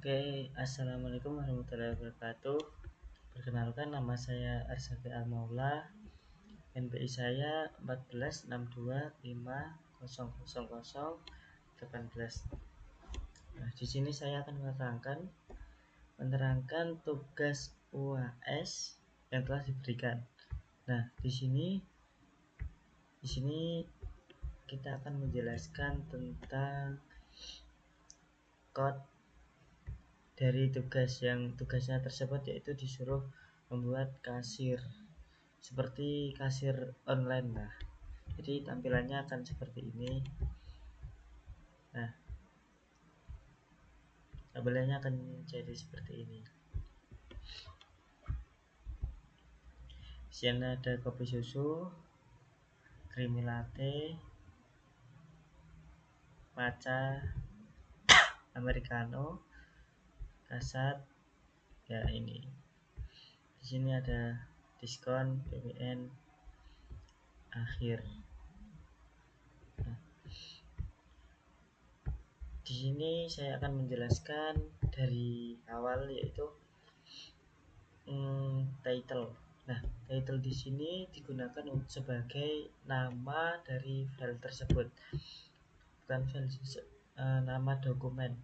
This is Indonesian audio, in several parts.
Oke, assalamualaikum warahmatullahi wabarakatuh. Perkenalkan, nama saya Arsaki Al-Maula. NPI saya 1462500018. Nah, di sini saya akan menerangkan tugas UAS yang telah diberikan. Nah, di sini kita akan menjelaskan tentang kode dari tugasnya tersebut, yaitu disuruh membuat kasir seperti kasir online. Nah, jadi tampilannya akan seperti ini. Nah, tampilannya akan jadi seperti ini. Di sini ada kopi susu, creamy latte, matcha, americano, kasat. Ya, ini. Di sini ada diskon PBN akhir. Nah, di sini saya akan menjelaskan dari awal, yaitu title. Nah, title di sini digunakan sebagai nama dari file tersebut, bukan file, nama dokumen.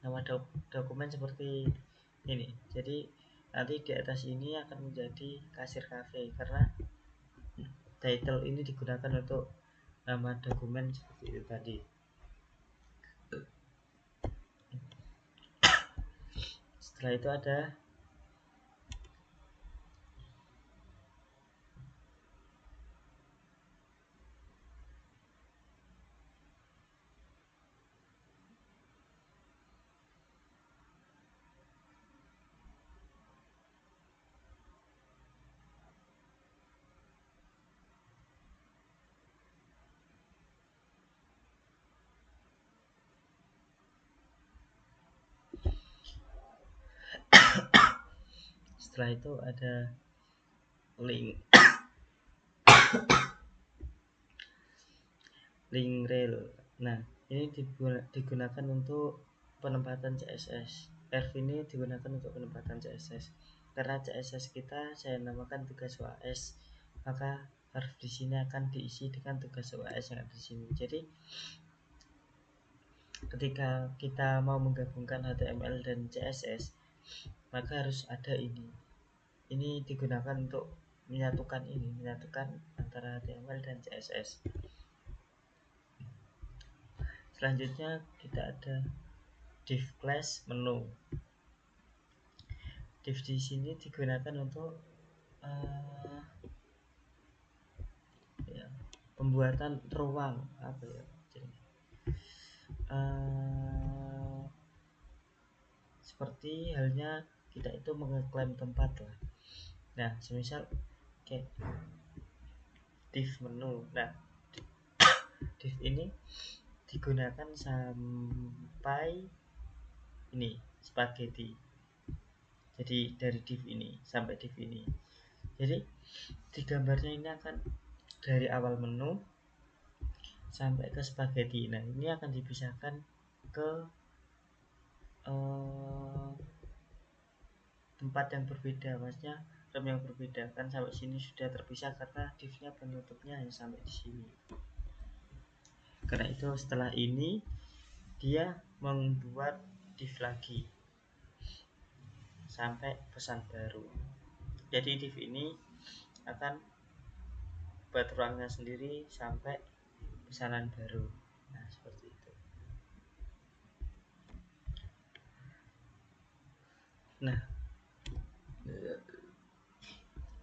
Nama dokumen seperti ini. Jadi nanti di atas ini akan menjadi kasir cafe, karena title ini digunakan untuk nama dokumen seperti itu tadi. Setelah itu ada setelah itu ada link rel. Nah, ini digunakan untuk penempatan CSS. Ref ini digunakan untuk penempatan CSS. Karena CSS kita saya namakan tugas UAS, maka harus di sini akan diisi dengan tugas UAS yang ada di sini. Jadi ketika kita mau menggabungkan HTML dan CSS, maka harus ada ini. Ini digunakan untuk menyatukan antara HTML dan CSS. Selanjutnya kita ada div class menu. Div di sini digunakan untuk pembuatan ruang seperti halnya kita itu mengeklaim tempat lah. Nah, semisal kayak div menu. Nah, div ini digunakan sampai ini spaghetti. Jadi dari div ini sampai div ini. Jadi di gambarnya ini akan dari awal menu sampai ke spaghetti. Nah, ini akan dipisahkan ke tempat yang berbeda, maksudnya RAM yang berbeda. Kan sampai sini sudah terpisah karena divnya penutupnya hanya sampai di sini. Karena itu setelah ini dia membuat div lagi sampai pesan baru. Jadi div ini akan buat ruangnya sendiri sampai pesanan baru. Nah, seperti itu. Nah,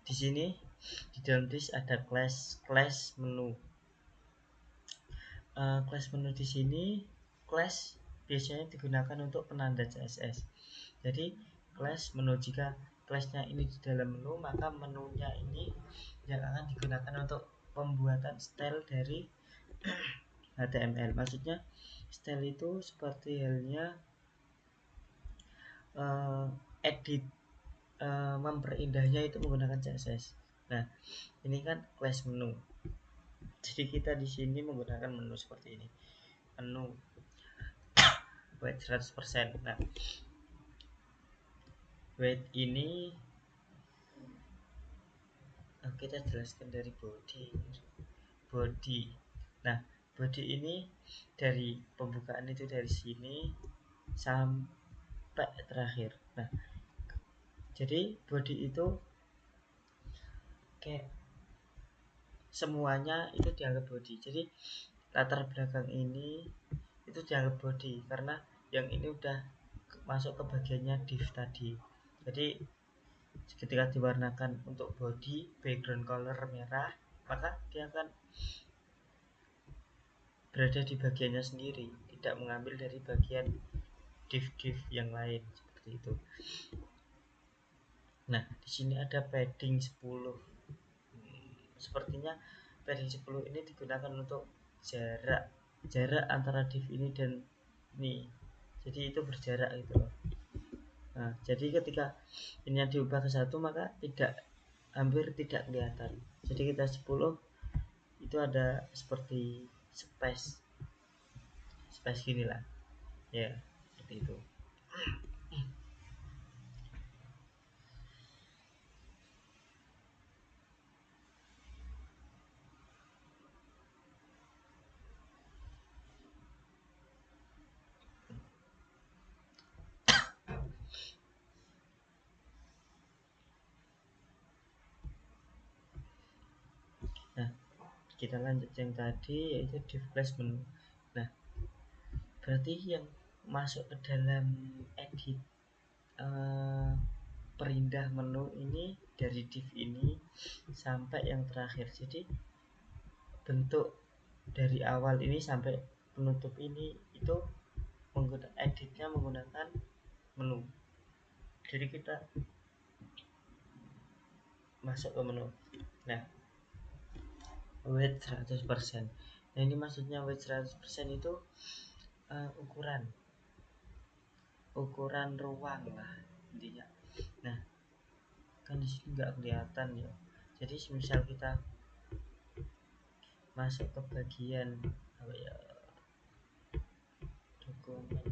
di sini di dalam disk ada class menu. Class menu di sini, class biasanya digunakan untuk penanda CSS. Jadi class menu, jika classnya ini di dalam menu, maka menunya ini yang akan digunakan untuk pembuatan style dari HTML. Maksudnya style itu seperti halnya edit, memperindahnya itu menggunakan CSS. Nah, ini kan class menu. Jadi kita di sini menggunakan menu seperti ini. Menu. weight 100%. Nah, weight ini kita jelaskan dari body. Nah, body ini dari pembukaan itu dari sini sampai terakhir. Nah, jadi body itu kayak semuanya itu dianggap body. Jadi latar belakang ini itu dianggap body karena yang ini udah masuk ke bagiannya div tadi. Jadi ketika diwarnakan untuk body background color merah, maka dia akan berada di bagiannya sendiri, tidak mengambil dari bagian div-div yang lain seperti itu. Nah, di sini ada padding 10. Sepertinya padding 10 ini digunakan untuk jarak antara div ini dan ini. Jadi itu berjarak gitu loh. Nah, jadi ketika ini diubah ke 1 maka hampir tidak kelihatan. Jadi kita 10 itu ada seperti space gini lah. Ya, seperti itu. Nah, kita lanjut yang tadi yaitu div placement. Nah, berarti yang masuk ke dalam edit perindah menu ini dari div ini sampai yang terakhir. Jadi bentuk dari awal ini sampai penutup ini itu editnya menggunakan menu. Jadi kita masuk ke menu. Nah, weight 100%. Nah, ini maksudnya weight 100% itu ukuran ruang lah intinya. Nah, kan di sini nggak kelihatan ya. Jadi misal kita masuk ke bagian apa ya, dokumen.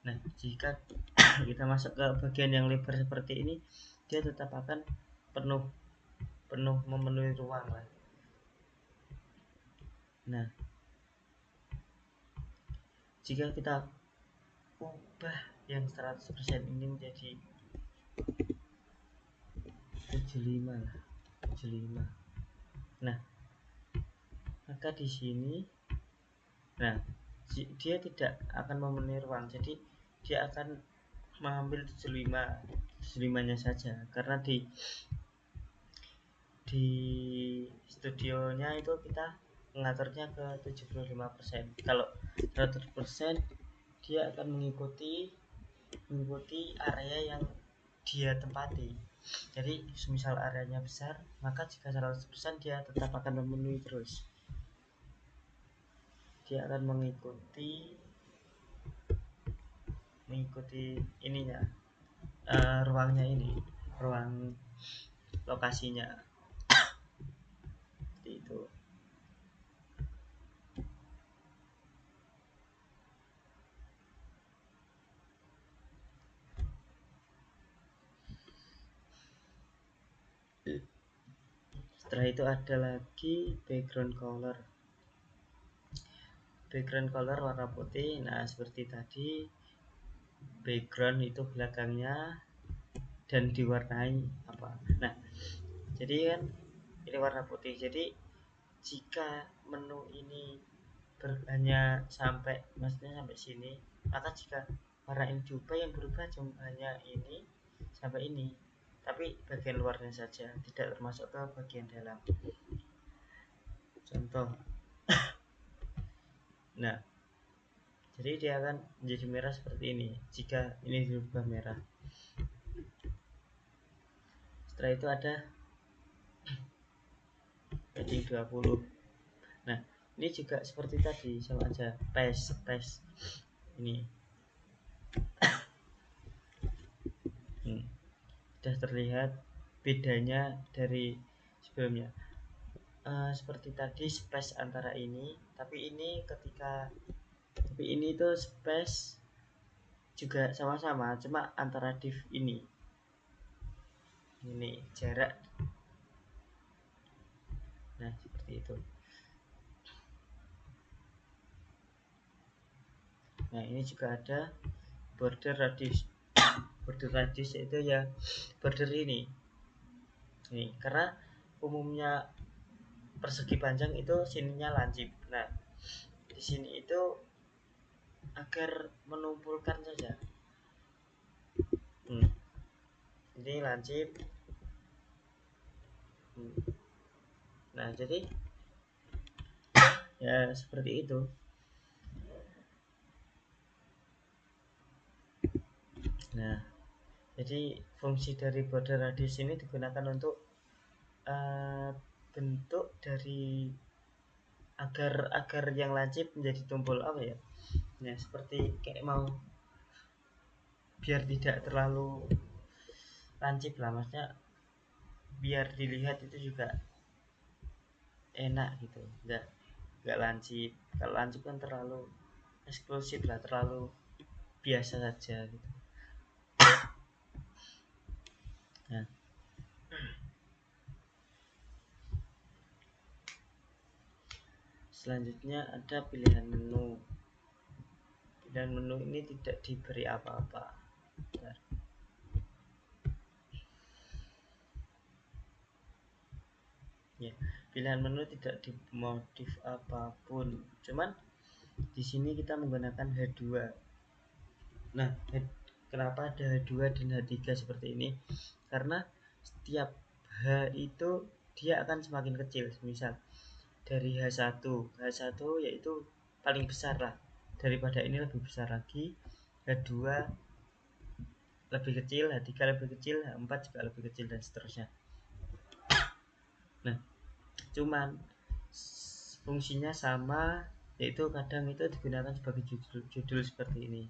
Nah, jika kita masuk ke bagian yang lebar seperti ini, dia tetap akan penuh memenuhi ruang lah. Nah, jika kita ubah yang 100% ini menjadi 75 lah, 75. Nah, maka di sini dia tidak akan memenuhi ruang. Jadi dia akan mengambil 75 nya saja karena di studionya itu kita mengaturnya ke 75%. Kalau 100% dia akan mengikuti area yang dia tempati. Jadi semisal areanya besar, maka jika 100% dia tetap akan memenuhi terus. Dia akan mengikuti ininya, ruangnya ini, ruang lokasinya. Seperti itu. Setelah itu ada lagi background color. Background color warna putih. Nah, seperti tadi background itu belakangnya dan diwarnai apa. Nah, jadi kan ini warna putih. Jadi jika menu ini hanya maksudnya sampai sini, maka jika warna ini diubah, yang berubah cuma hanya ini sampai ini, tapi bagian luarnya saja, tidak termasuk ke bagian dalam. Contoh. Nah, jadi dia akan menjadi merah seperti ini jika ini diubah merah. Setelah itu ada padding 20. Nah, ini juga seperti tadi, sama aja space ini. Sudah terlihat bedanya dari sebelumnya. Seperti tadi space antara ini, tapi ini ketika Tapi ini tuh space juga sama-sama, cuma antara div ini jarak. Nah, seperti itu. Nah, ini juga ada border radius. Border radius itu ya border ini karena umumnya persegi panjang itu sininya lancip. Nah, di sini itu agar menumpulkan saja. Ini lancip. Nah, jadi ya seperti itu. Nah, jadi fungsi dari border radius ini digunakan untuk bentuk dari agar yang lancip menjadi tumpul apa ya? Nah, seperti kayak mau biar tidak terlalu lancip lah, maksudnya biar dilihat itu juga enak gitu, nggak lancip. Kalau lancip kan terlalu eksklusif lah, terlalu biasa saja gitu. Nah, selanjutnya ada pilihan menu. Pilihan menu ini tidak diberi apa-apa. Ya, pilihan menu tidak dimodif apapun. Cuman di sini kita menggunakan H2. Nah, kenapa ada H2 dan H3 seperti ini? Karena setiap H itu dia akan semakin kecil. Misal dari H1 yaitu paling besar lah, daripada ini lebih besar lagi, H2 lebih kecil, H3 lebih kecil, H4 juga lebih kecil, dan seterusnya. Nah, cuman fungsinya sama, yaitu kadang itu digunakan sebagai judul seperti ini.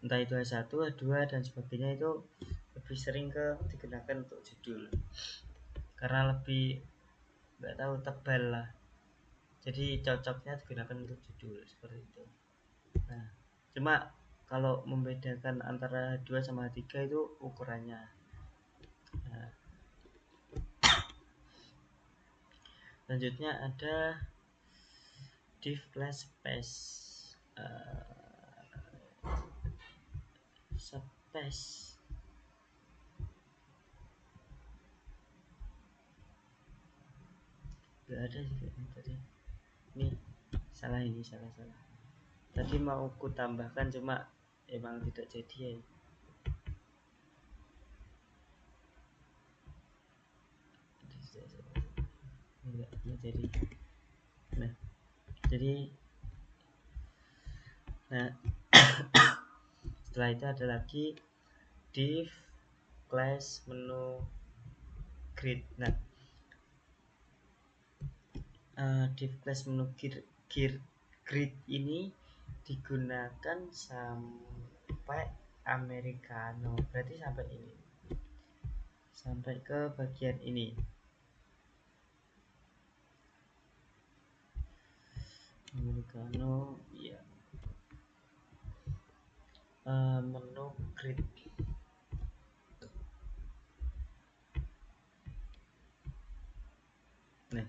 Entah itu H1, H2 dan sebagainya itu lebih sering digunakan untuk judul karena lebih nggak tahu tebal lah, jadi cocoknya digunakan untuk judul seperti itu. Nah, cuma kalau membedakan antara H2 sama H3 itu ukurannya. Nah, selanjutnya ada div class space. Space nggak ada sih tadi. Ini salah tadi mau ku tambahkan, cuma emang tidak jadi ya. Enggak jadi. Nah, jadi setelah itu ada lagi div class menu grid. Nah, div class menu grid ini digunakan sampai Americano, berarti sampai ini, sampai ke bagian ini. Americano ya, menu grid. Nah,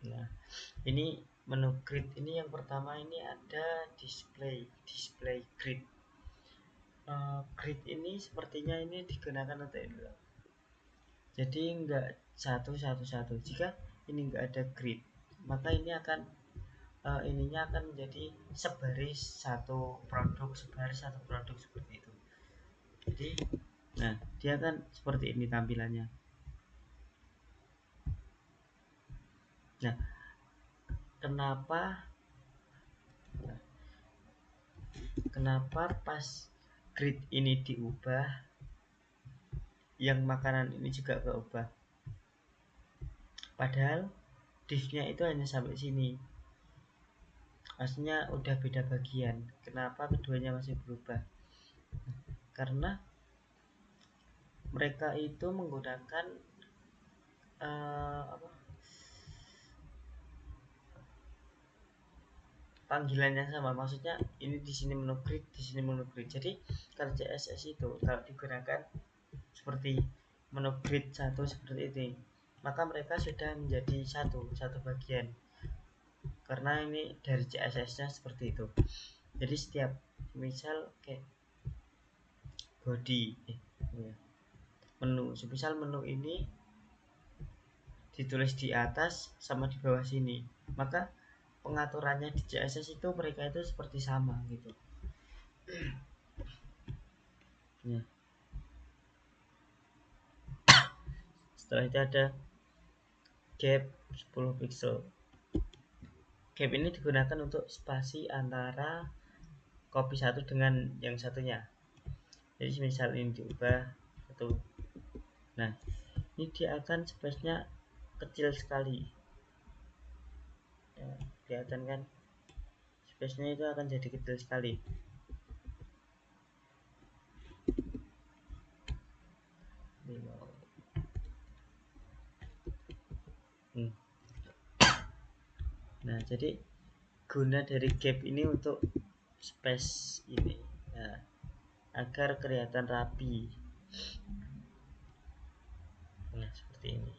nah ini menu grid ini yang pertama ini ada display grid. Grid ini sepertinya ini digunakan untuk ini, jadi enggak satu. Jika ini enggak ada grid, maka ini akan ininya akan menjadi sebaris satu produk seperti itu. Jadi nah, dia kan seperti ini tampilannya. Nah, kenapa pas grid ini diubah, yang makanan ini juga keubah? Padahal div-nya itu hanya sampai sini. maksudnya udah beda bagian. Kenapa keduanya masih berubah? Karena mereka itu menggunakan apa, panggilan yang sama. Maksudnya ini di sini menu grid, di sini menu grid. Jadi kalau CSS itu kalau digunakan seperti menu grid satu seperti ini, maka mereka sudah menjadi satu bagian, karena ini dari CSS-nya seperti itu. Jadi setiap misal kayak body menu, misal menu ini ditulis di atas sama di bawah sini, maka pengaturannya di CSS itu mereka itu seperti sama gitu ya. Setelah itu ada gap 10 pixel. Gap ini digunakan untuk spasi antara copy satu dengan yang satunya. Jadi misal ini diubah satu, nah ini dia akan space-nya kecil sekali ya, kelihatan kan, space-nya itu akan jadi kecil sekali. Nah jadi guna dari gap ini untuk space ini ya, agar kelihatan rapi. Nah seperti ini.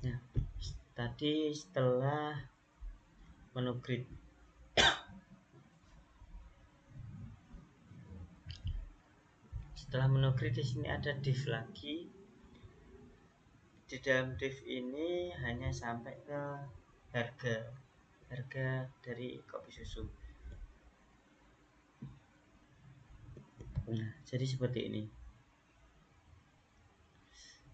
Nah tadi setelah menu grid, setelah menu grid di sini ada div lagi. Di dalam div ini hanya sampai ke harga dari kopi susu. Nah jadi seperti ini,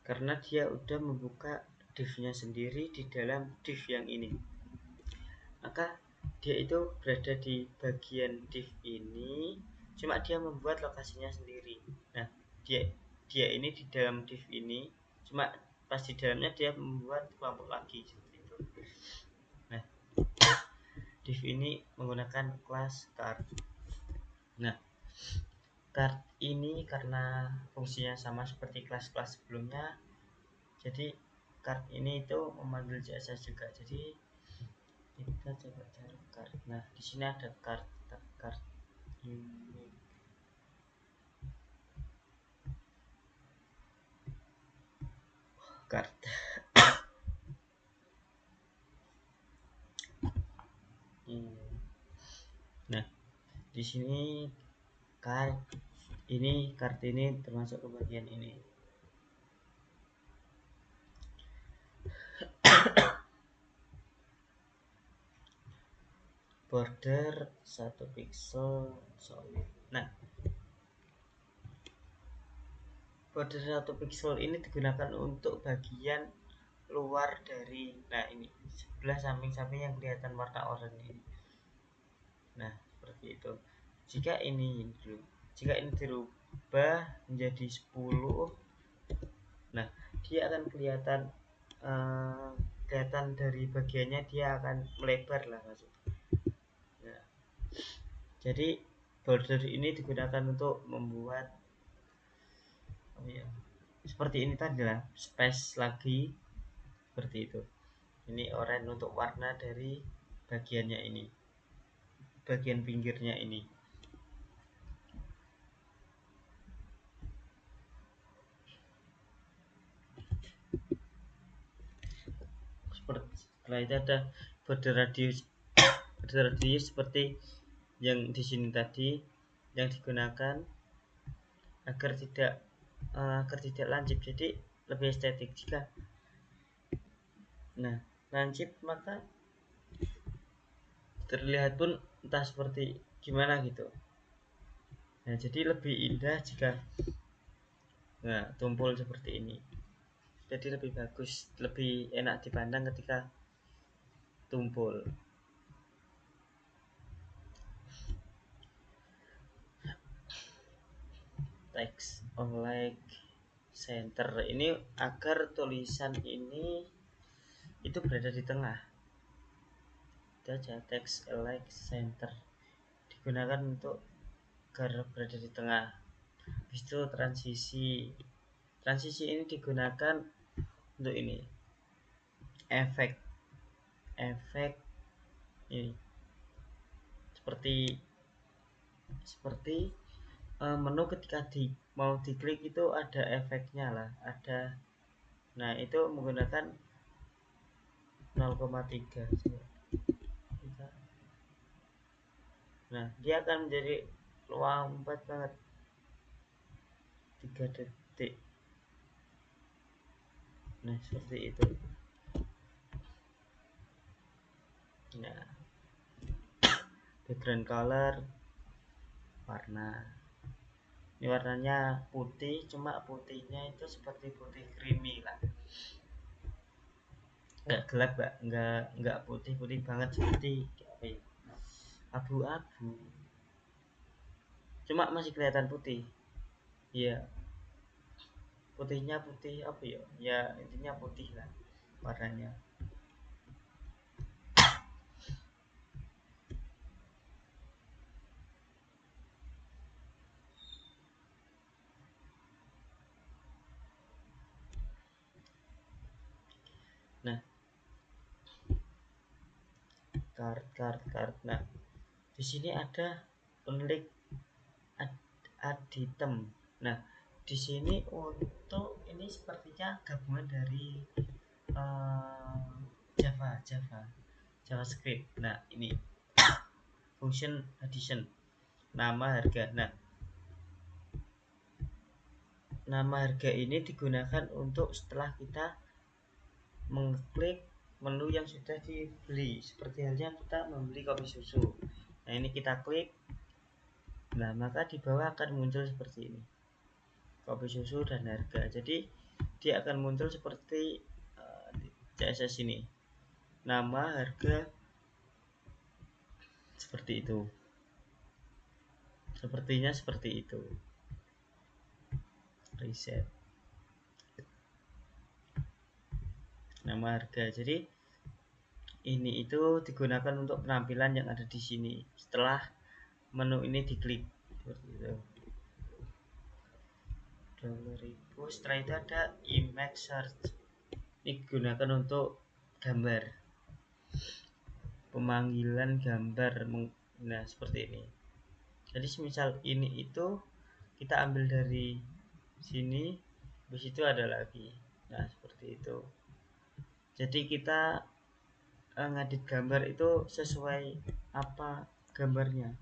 karena dia udah membuka div-nya sendiri di dalam div yang ini, maka dia itu berada di bagian div ini, cuma dia membuat lokasinya sendiri. Nah dia ini di dalam div ini, cuma pas di dalamnya dia membuat kelompok lagi seperti itu. Nah div ini menggunakan kelas card. Nah card ini karena fungsinya sama seperti kelas-kelas sebelumnya, jadi card ini itu memanggil CSS juga. Jadi kita coba cari card. Nah di sini ada card ini, card. Nah di sini card ini termasuk ke bagian ini. Border 1 pixel solid. Nah border 1 pixel ini digunakan untuk bagian luar dari, nah ini sebelah samping-samping yang kelihatan warna oranye ini. Nah seperti itu. Jika ini dirubah menjadi 10, nah dia akan kelihatan kelihatan dari bagiannya, dia akan melebar lah maksudnya. Nah, jadi border ini digunakan untuk membuat seperti ini tadi lah, space lagi seperti itu. Ini oranye untuk warna dari bagiannya ini. bagian pinggirnya ini. Setelah itu ada border radius seperti yang di sini tadi, yang digunakan agar tidak lancip, jadi lebih estetik. Jika lancip maka terlihat pun entah seperti gimana gitu. Nah, jadi lebih indah jika tumpul seperti ini. Jadi lebih bagus, lebih enak dipandang ketika tumpul. Text like center ini agar tulisan ini itu berada di tengah. Itu aja, text like center digunakan untuk agar berada di tengah. Habis itu transisi ini digunakan untuk ini, efek ini seperti menu ketika mau diklik itu ada efeknya lah, ada. Nah, itu menggunakan 0,3. Nah, dia akan menjadi lompat banget 3 detik. Nah, seperti itu. Nah, background color, warna. Ini warnanya putih, cuma putihnya itu seperti putih creamy lah. Nggak gelap, nggak putih banget seperti apa ya, abu-abu. Cuma masih kelihatan putih. Iya. Putihnya putih apa ya? Ya intinya putih lah warnanya. Nah, card. Nah, di sini ada penelik aditem. Nah, di sini untuk ini sepertinya gabungan dari JavaScript. Nah, ini function addition, nama harga. Nah, nama harga ini digunakan untuk setelah kita mengklik menu yang sudah dibeli, seperti halnya kita membeli kopi susu. Nah, ini kita klik. Nah, maka di bawah akan muncul seperti ini, kopi susu dan harga. Jadi dia akan muncul seperti CSS ini, nama, harga, seperti itu. Sepertinya seperti itu. Reset nama harga. Jadi ini itu digunakan untuk penampilan yang ada di sini setelah menu ini diklik, seperti itu. $1000. Setelah itu ada image search. Ini digunakan untuk gambar, pemanggilan gambar. Nah, seperti ini. Jadi semisal ini itu kita ambil dari sini, habis itu ada lagi. Nah, seperti itu. Jadi kita ngedit gambar itu sesuai apa gambarnya.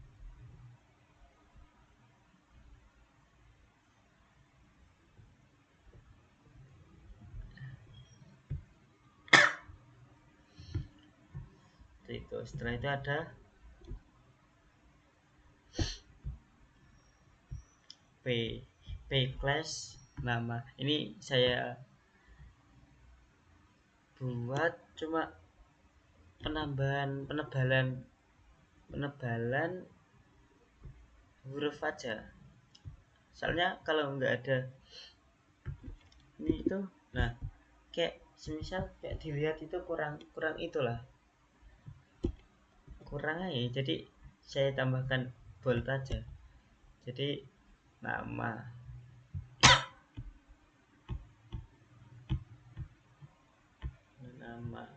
Itu setelah itu ada P class nama. Ini saya buat cuma penebalan huruf aja. Soalnya kalau nggak ada ini itu, nah kayak semisal kayak dilihat itu kurang itulah, kurang aja. Jadi saya tambahkan bold aja. Jadi nama.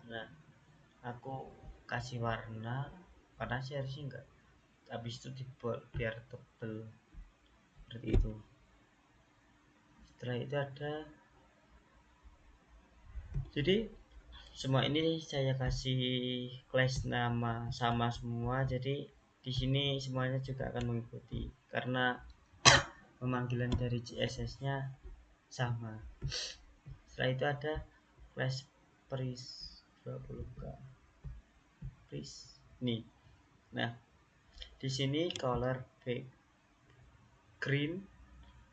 Nah, aku kasih warna sih harusnya enggak. habis itu dibol biar tebel seperti itu. Setelah itu ada, jadi semua ini saya kasih class nama sama semua, jadi di sini semuanya juga akan mengikuti karena pemanggilan dari CSS-nya sama. Setelah itu ada class pris 20k pris nih. Nah, di sini color green,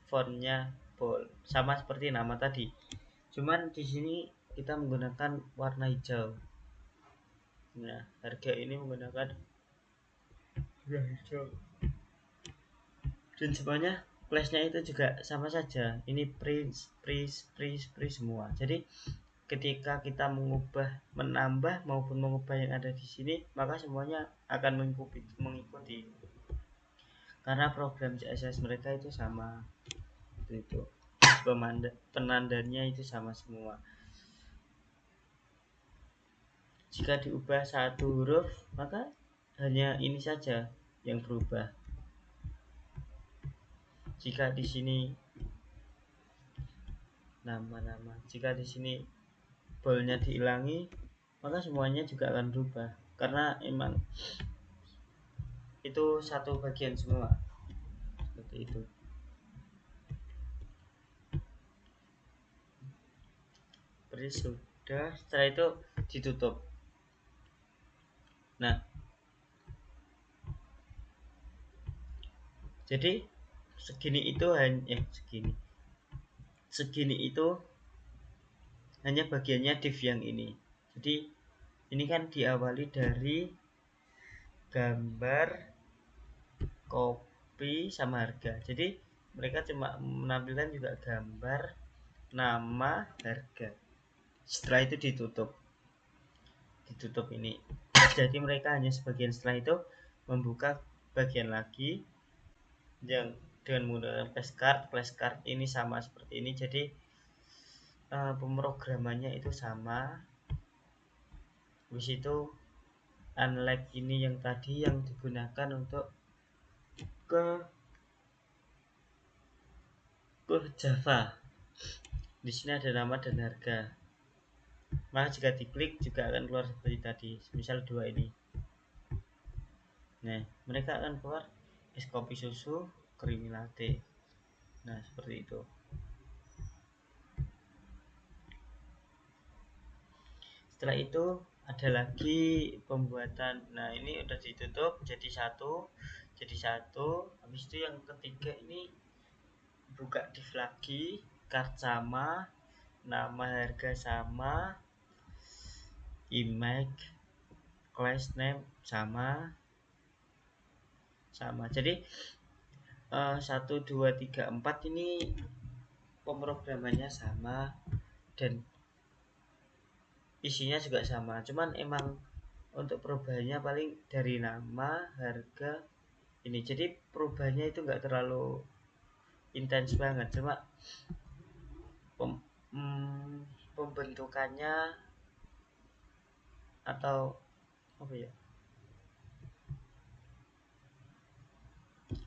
fontnya bold, sama seperti nama tadi. Cuman di sini kita menggunakan warna hijau. Nah, harga ini menggunakan warna hijau. Dan semuanya classnya itu juga sama saja. Ini pris semua. Jadi ketika kita menambah maupun mengubah yang ada di sini, maka semuanya akan mengikuti. Karena program CSS mereka itu sama. Itu penandanya itu sama semua. Jika diubah satu huruf, maka hanya ini saja yang berubah. Jika di sini nama-nama, jika di sini bolnya dihilangi, maka semuanya juga akan berubah. Karena emang itu satu bagian semua. Seperti itu. Berarti sudah, setelah itu ditutup. Nah, jadi segini itu hanya segini itu hanya bagiannya div yang ini. Jadi ini kan diawali dari gambar, kopi, sama harga. Jadi mereka cuma menampilkan juga gambar, nama, harga. Setelah itu ditutup ini. Jadi mereka hanya sebagian, setelah itu membuka bagian lagi yang dengan menggunakan flashcard ini sama seperti ini. Jadi pemrogramannya itu sama. Habis itu unlike ini yang tadi yang digunakan untuk ke Java. Di sini ada nama dan harga. Maka jika diklik juga akan keluar seperti tadi. Misal dua ini. Nah, mereka akan keluar es kopi susu, creamy latte. Nah, seperti itu. Setelah itu ada lagi pembuatan. Nah, ini udah ditutup jadi satu. Habis itu yang ketiga ini buka div lagi, card sama, nama harga sama, image, class name sama. Jadi 1, 2, 3, 4 ini pemrogramannya sama dan isinya juga sama. Cuman emang untuk perubahannya paling dari nama, harga ini. Jadi perubahannya itu enggak terlalu intens banget, cuma pembentukannya atau apa ya,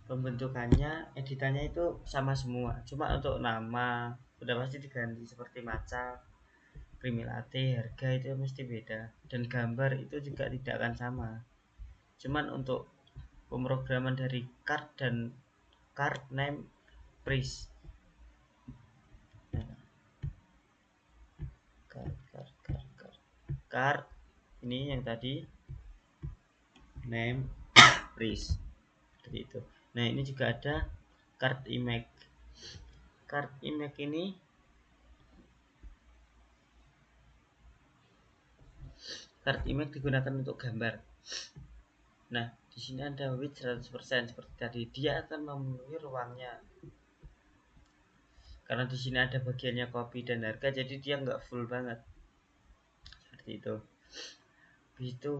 pembentukannya, editannya itu sama semua. Cuma untuk nama udah pasti diganti seperti maca, creamy latte, harga itu mesti beda. Dan gambar itu juga tidak akan sama. Cuman untuk pemrograman dari card dan card name pris. Card ini yang tadi name pris seperti itu. Nah, ini juga ada card image. Card image ini card image digunakan untuk gambar. Nah, di sini ada width 100% seperti tadi. Dia akan memenuhi ruangnya. Karena di sini ada bagiannya kopi dan harga, jadi dia nggak full banget. Seperti itu. Habis itu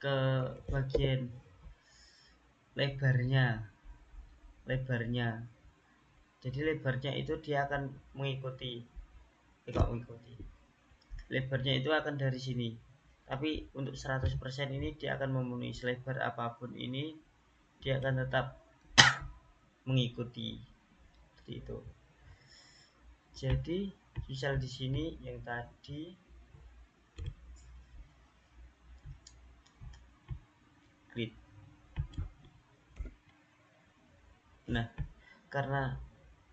ke bagian lebarnya. Jadi lebarnya itu dia akan mengikuti, lebarnya itu akan dari sini. Tapi untuk 100% ini dia akan memenuhi selebar apapun ini, dia akan tetap mengikuti seperti itu. Jadi misal di sini yang tadi grid. Nah, karena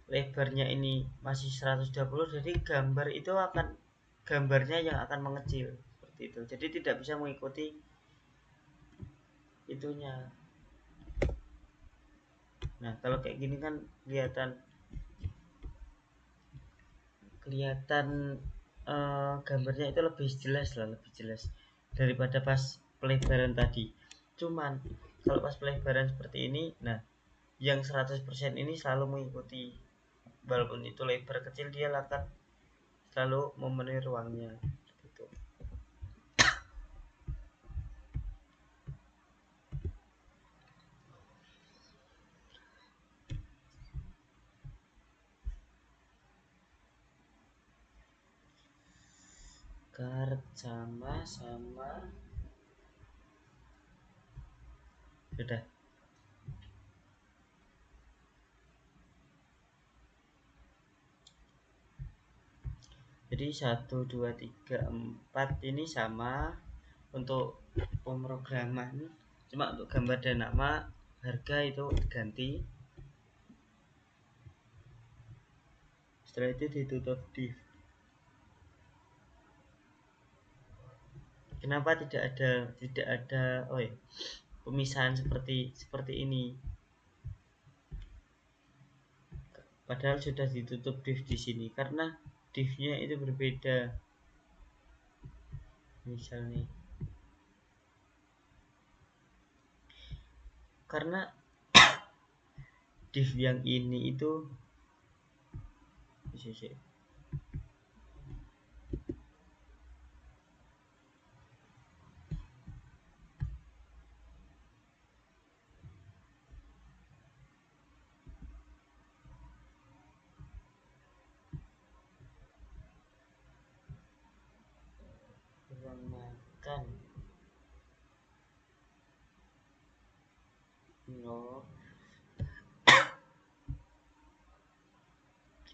lebarnya ini masih 120, jadi gambarnya yang akan mengecil seperti itu. Jadi tidak bisa mengikuti itunya. Nah, kalau kayak gini kan kelihatan gambarnya itu lebih jelas daripada pas pelebaran tadi. Cuman kalau pas pelebaran seperti ini, nah yang 100% ini selalu mengikuti, walaupun itu lebar kecil dia akan selalu memenuhi ruangnya gitu. Guard sama sudah. Jadi 1 2 3 4 ini sama untuk pemrograman, cuma untuk gambar dan nama harga itu ganti. Setelah itu ditutup div. Kenapa tidak ada pemisahan seperti ini? Padahal sudah ditutup div di sini karena divnya itu berbeda. Misal nih, karena div yang ini itu ruang makan. No,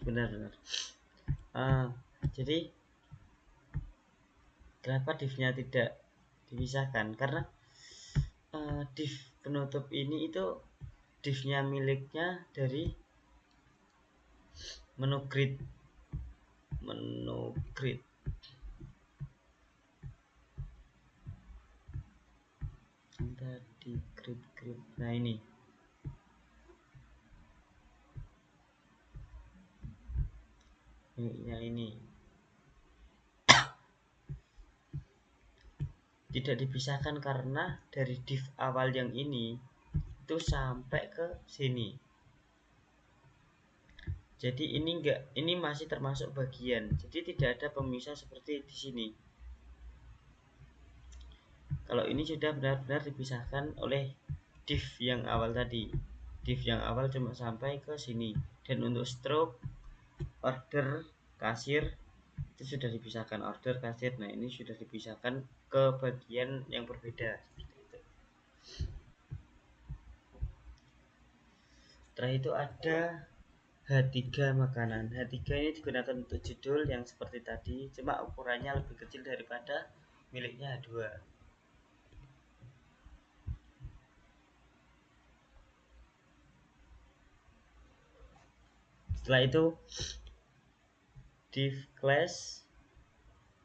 benar. Jadi kenapa divnya tidak dipisahkan? Karena div penutup ini itu divnya miliknya dari menu grid tadi grid. Nah ini miliknya ini tidak dipisahkan karena dari div awal yang ini itu sampai ke sini. Jadi ini masih termasuk bagian. Jadi tidak ada pemisah seperti di sini. Kalau ini sudah benar-benar dipisahkan oleh div yang awal tadi. Div yang awal cuma sampai ke sini. Dan untuk stroke, order, kasir itu sudah dipisahkan, order, kasir. Nah ini sudah dipisahkan ke bagian yang berbeda seperti itu. Setelah itu ada H3 makanan. H3 ini digunakan untuk judul yang seperti tadi, cuma ukurannya lebih kecil daripada miliknya H2. Setelah itu div class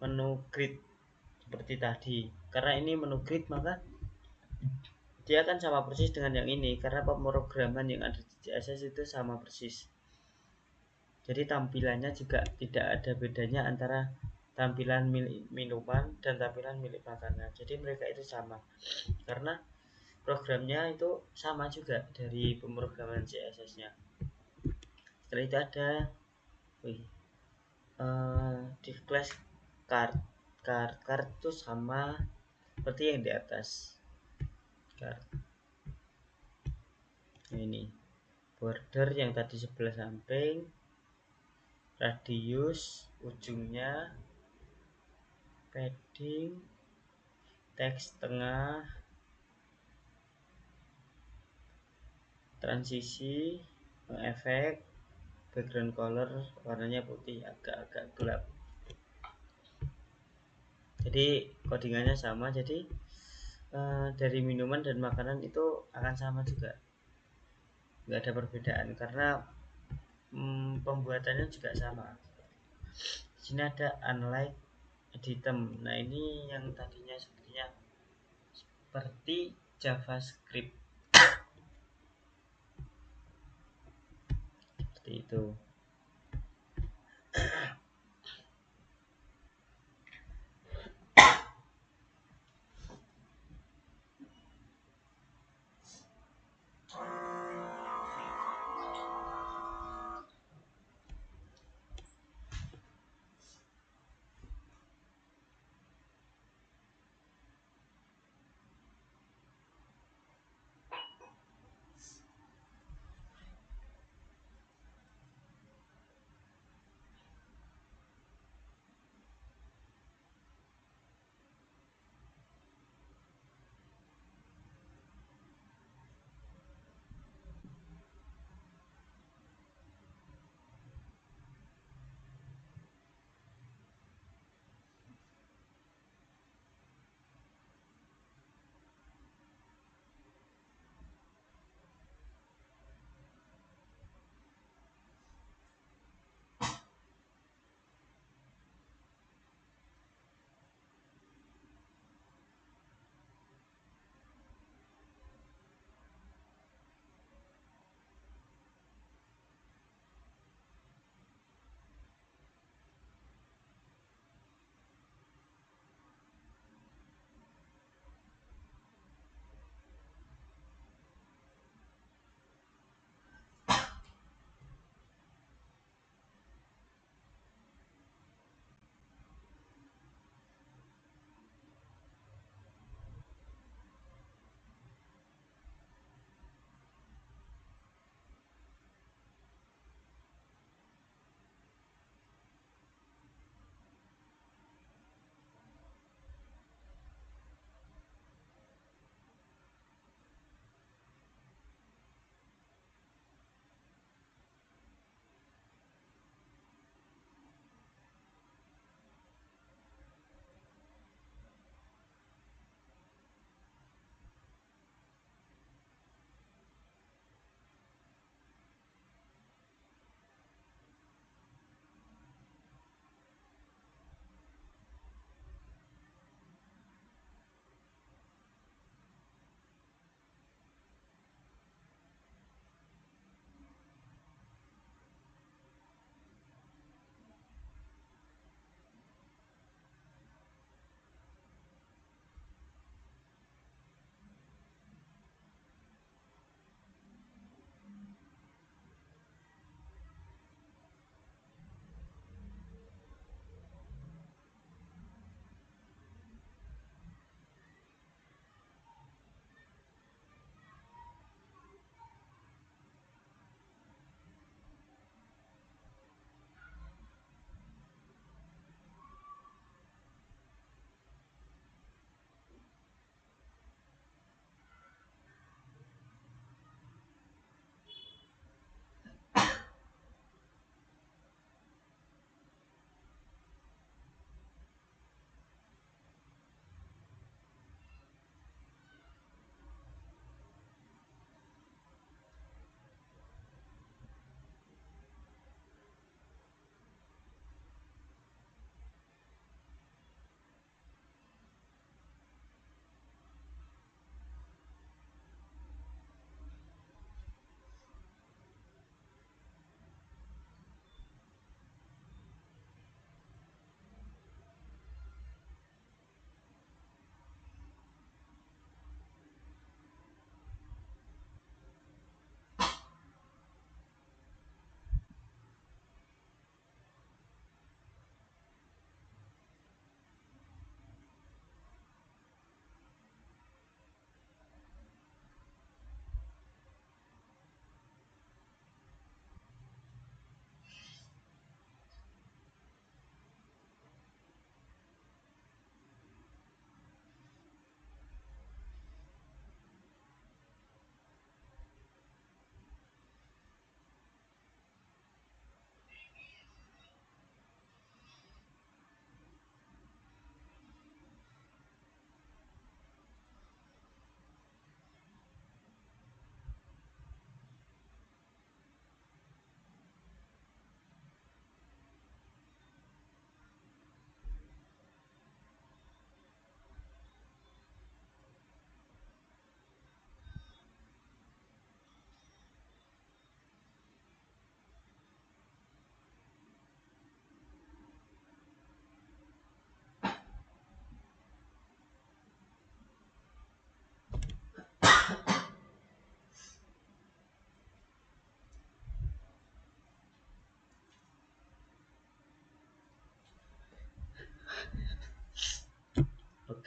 menu grid seperti tadi. Karena ini menu grid maka dia akan sama persis dengan yang ini karena pemrograman yang ada di CSS itu sama persis. Jadi tampilannya juga tidak ada bedanya antara tampilan milik minuman dan tampilan milik makanan. Jadi mereka itu sama karena programnya itu sama juga dari pemrograman CSS-nya. Setelah itu ada div class card itu sama seperti yang di atas card. Nah, ini border yang tadi sebelah samping, radius ujungnya, padding, teks tengah, transisi, efek, background color warnanya putih agak-agak gelap. Jadi codingannya sama, jadi dari minuman dan makanan itu akan sama juga, nggak ada perbedaan karena pembuatannya juga sama. Di sini ada unlike item. Nah ini yang tadinya seperti JavaScript seperti itu.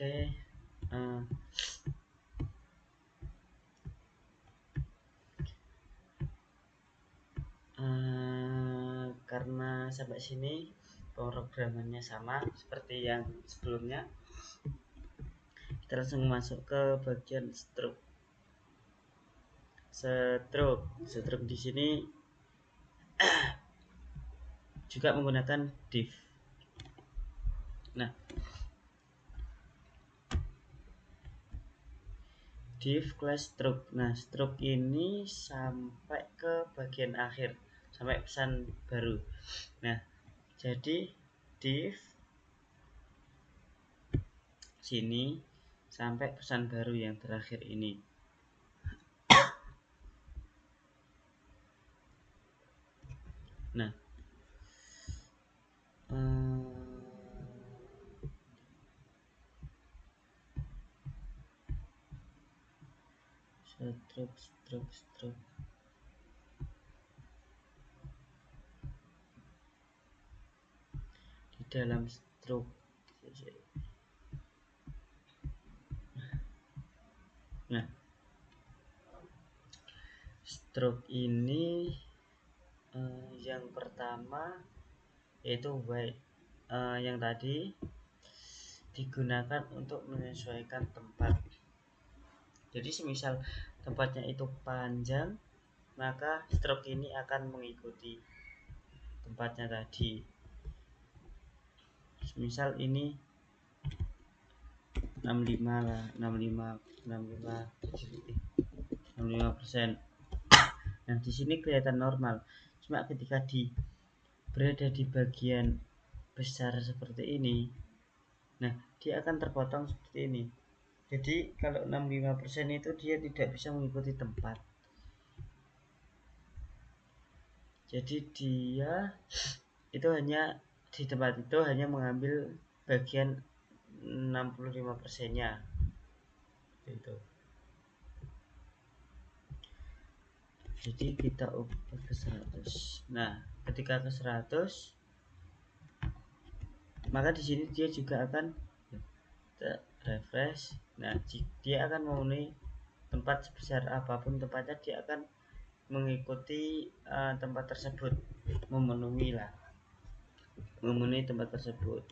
sebagai karena sampai sini pemrogramannya sama seperti yang sebelumnya, kita langsung masuk ke bagian stroke. Stroke di sini juga menggunakan div. Nah, div class stroke. Nah, stroke ini sampai ke bagian akhir, sampai pesan baru. Nah, jadi div sini sampai pesan baru yang terakhir ini. Nah, stroke. Di dalam stroke. Nah, stroke ini yang pertama yaitu white. Yang tadi digunakan untuk menyesuaikan tempat. Jadi semisal tempatnya itu panjang, maka stroke ini akan mengikuti tempatnya tadi. Misal ini 65 lah, 65%. Nah, di sini kelihatan normal. Cuma ketika berada di bagian besar seperti ini, nah dia akan terpotong seperti ini. Jadi kalau 65% itu dia tidak bisa mengikuti tempat. Jadi dia itu hanya di tempat itu hanya mengambil bagian 65%-nya. Itu. Jadi kita ubah ke 100. Nah, ketika ke 100, maka di sini dia juga akan refresh. Nah, dia akan memenuhi tempat sebesar apapun tempatnya, dia akan mengikuti tempat tersebut, memenuhi tempat tersebut.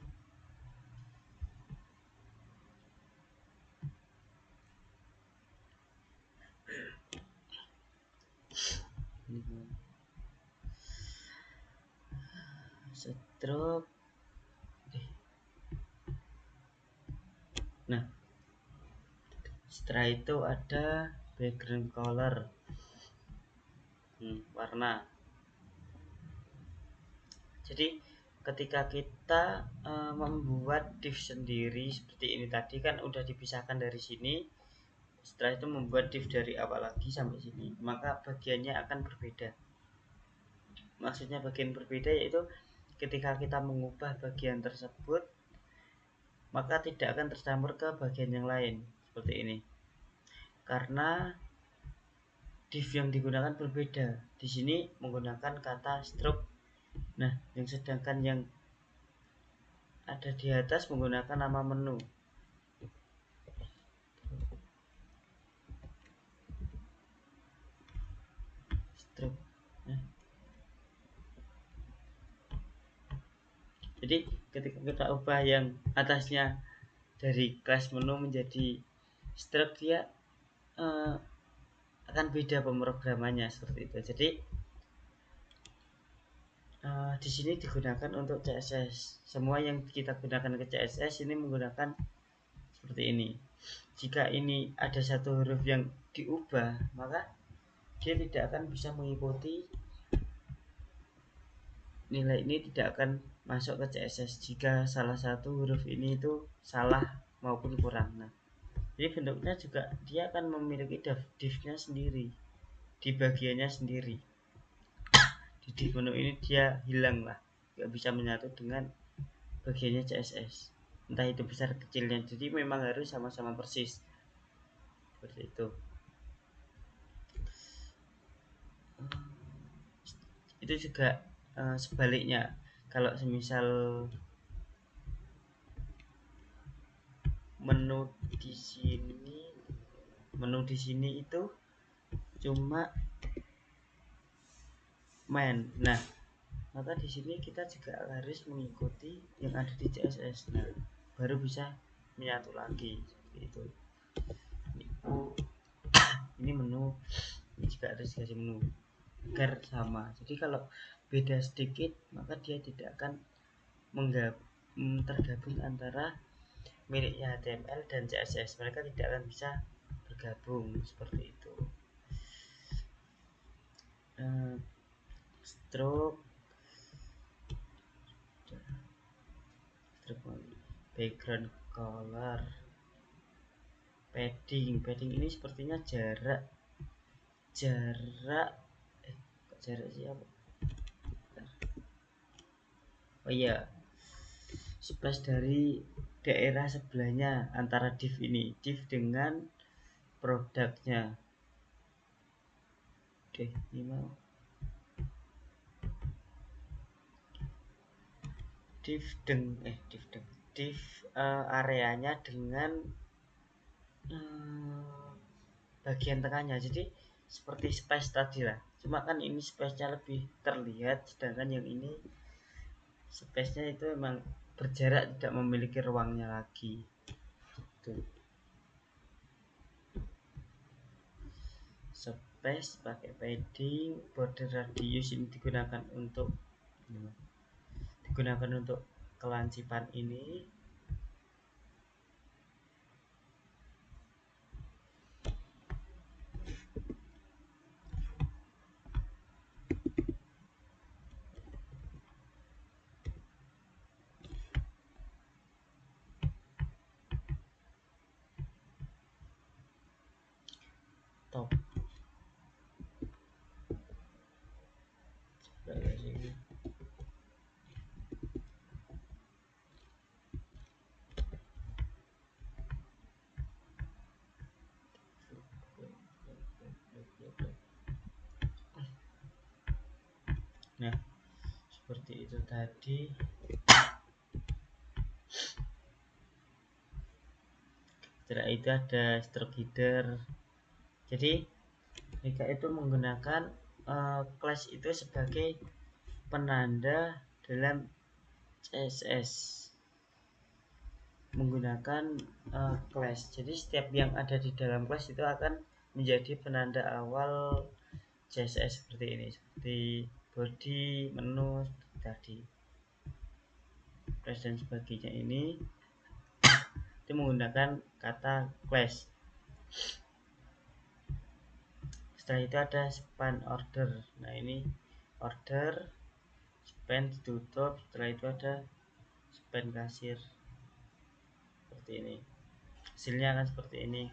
Stroke. Nah, setelah itu ada background color, warna. Jadi ketika kita membuat div sendiri seperti ini tadi kan udah dipisahkan dari sini. Setelah itu membuat div dari awal lagi sampai sini, maka bagiannya akan berbeda. Maksudnya bagian berbeda yaitu ketika kita mengubah bagian tersebut, maka tidak akan tercampur ke bagian yang lain seperti ini. Karena div yang digunakan berbeda. Di sini menggunakan kata stroke. Nah, yang sedangkan yang ada di atas menggunakan nama menu. Stroke. Nah. Jadi ketika kita ubah yang atasnya dari kelas menu menjadi stroke, dia akan beda pemrogramannya seperti itu. Jadi di sini digunakan untuk CSS. Semua yang kita gunakan ke CSS ini menggunakan seperti ini. Jika ini ada satu huruf yang diubah, maka dia tidak akan bisa mengikuti nilai ini, tidak akan masuk ke CSS jika salah satu huruf ini itu salah maupun kurang. Nah, jadi bentuknya juga dia akan memiliki div-nya sendiri, di bagiannya sendiri. Di div menu ini dia hilang lah, nggak bisa menyatu dengan bagiannya CSS, entah itu besar kecilnya. Jadi memang harus sama-sama persis seperti itu. Itu juga sebaliknya, kalau semisal menu di sini itu cuma main. Nah, maka di sini kita juga harus mengikuti yang ada di CSS. Nah, baru bisa menyatu lagi seperti itu. Ini menu, ini juga harus dikasih menu agar sama. Jadi kalau beda sedikit maka dia tidak akan tergabung antara miliknya HTML dan CSS. Mereka tidak akan bisa bergabung seperti itu. Stroke background color, padding ini sepertinya jarak siapa? Oh iya, space dari daerah sebelahnya antara div dengan produknya. Oke, ini mau div areanya dengan bagian tengahnya. Jadi seperti space tadi lah, cuma kan ini space-nya lebih terlihat, sedangkan yang ini space-nya itu memang berjarak, tidak memiliki ruangnya lagi. Tuh. Space pakai padding, border radius ini digunakan untuk kelancipan ini. Top sini. Nah, seperti itu tadi. Setelah itu ada stroke header. Jadi mereka itu menggunakan class itu sebagai penanda dalam CSS, menggunakan class. Jadi setiap yang ada di dalam class itu akan menjadi penanda awal CSS seperti ini, seperti body, menu seperti tadi, class dan sebagainya. Ini itu menggunakan kata class. Setelah itu ada span order. Nah, ini order, span ditutup. Setelah itu ada span kasir seperti ini. Hasilnya akan seperti ini.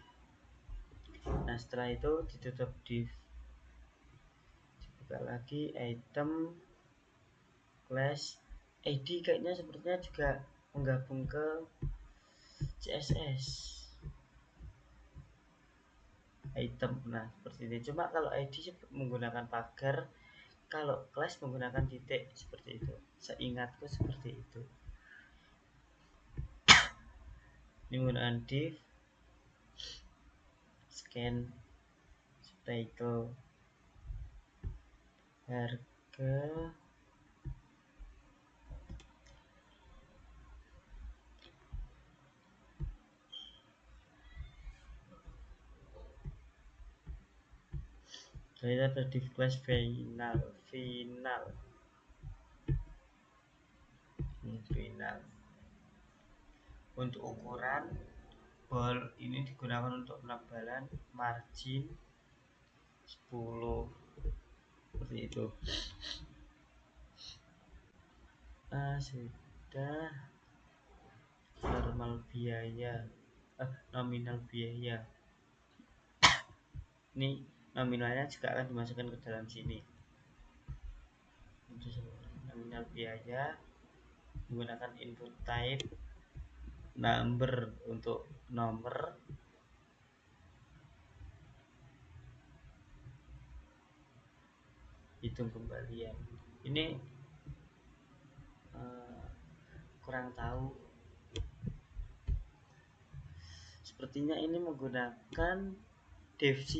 Nah, setelah itu ditutup div, dibuka lagi item, class, id. Kayaknya sepertinya juga menggabung ke CSS item. Nah, seperti ini. Cuma kalau id menggunakan pagar, kalau class menggunakan titik, seperti itu. Seingatku seperti itu. Ini menggunakan div, scan, title, harga, saya ada div class final. Untuk ukuran bold ini digunakan untuk penebalan margin 10 seperti itu. Sudah nominal biaya. Ini nominalnya juga akan dimasukkan ke dalam sini. Nominal biaya menggunakan input type number untuk nomor, hitung kembalian. Ini kurang tahu sepertinya ini menggunakan devc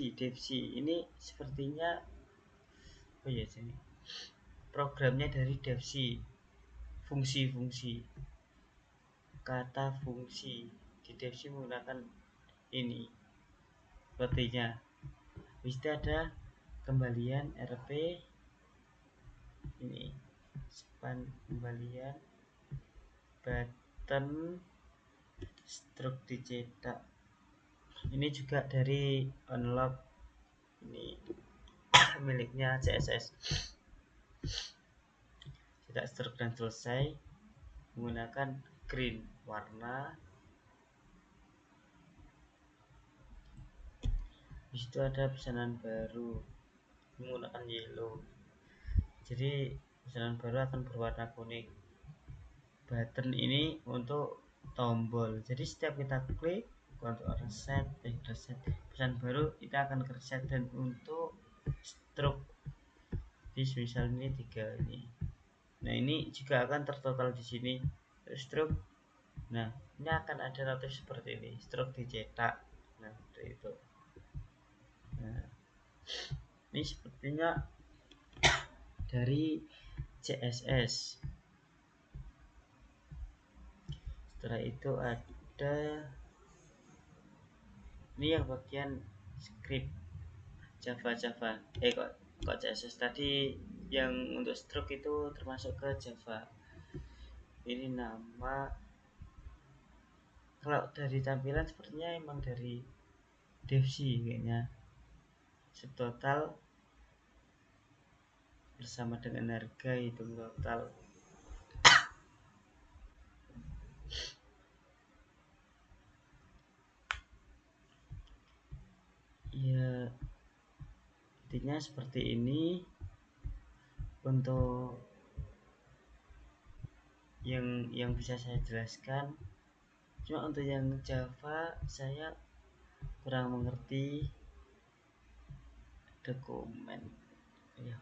ini sepertinya, oh ya sini programnya dari devc, fungsi-fungsi, kata fungsi di devc menggunakan ini sepertinya. Habis itu ada kembalian rp, ini span kembalian, button, stroke dicetak, ini juga dari unlock, ini miliknya CSS. Cetak stroke dan selesai menggunakan green warna. Di situ ada pesanan baru menggunakan yellow, jadi pesanan baru akan berwarna kuning. Button ini untuk tombol, jadi setiap kita klik untuk reset pesan baru kita akan reset. Dan untuk stroke di misal ini 3 ini, nah ini juga akan tertotal di sini stroke. Nah ini akan ada notif seperti ini, stroke dicetak. Nah itu, nah ini sepertinya dari CSS. Setelah itu ada ini yang bagian script Java kok CSS tadi yang untuk stroke itu termasuk ke Java. Ini nama, kalau dari tampilan sepertinya emang dari devc kayaknya. Subtotal bersama dengan harga, hitung total. Ya intinya seperti ini untuk yang bisa saya jelaskan. Cuma untuk yang Java saya kurang mengerti dokumen ya.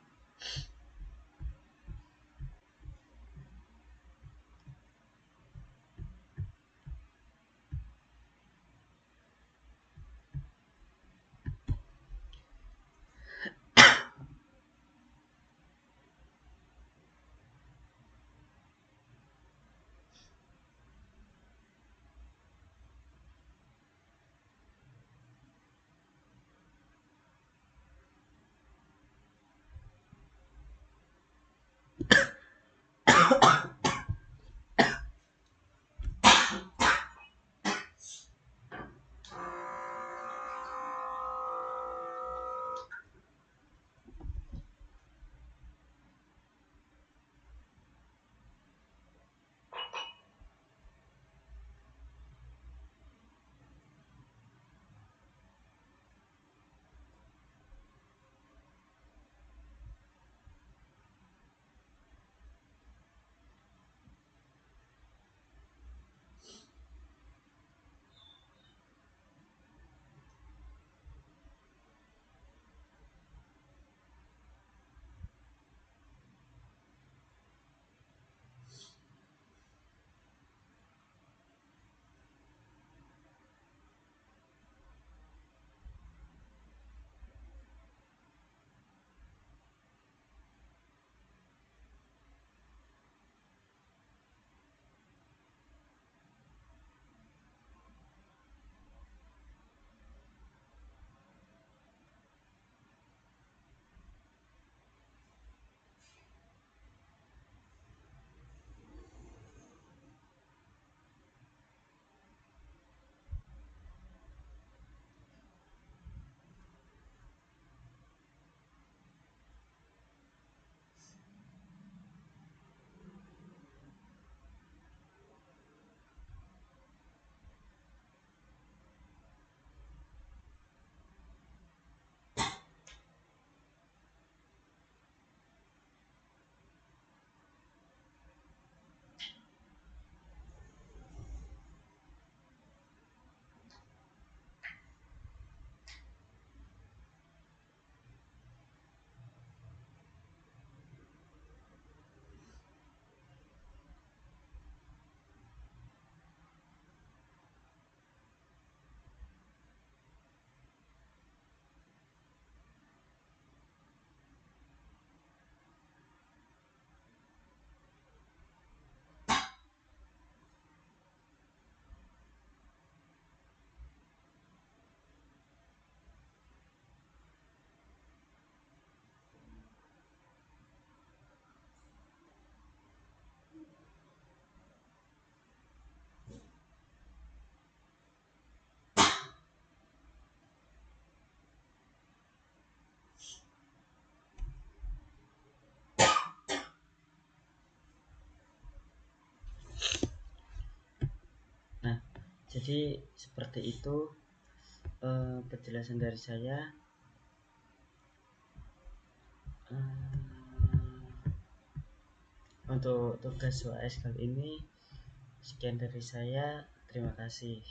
Jadi seperti itu penjelasan dari saya. Untuk tugas UAS kali ini sekian dari saya. Terima kasih.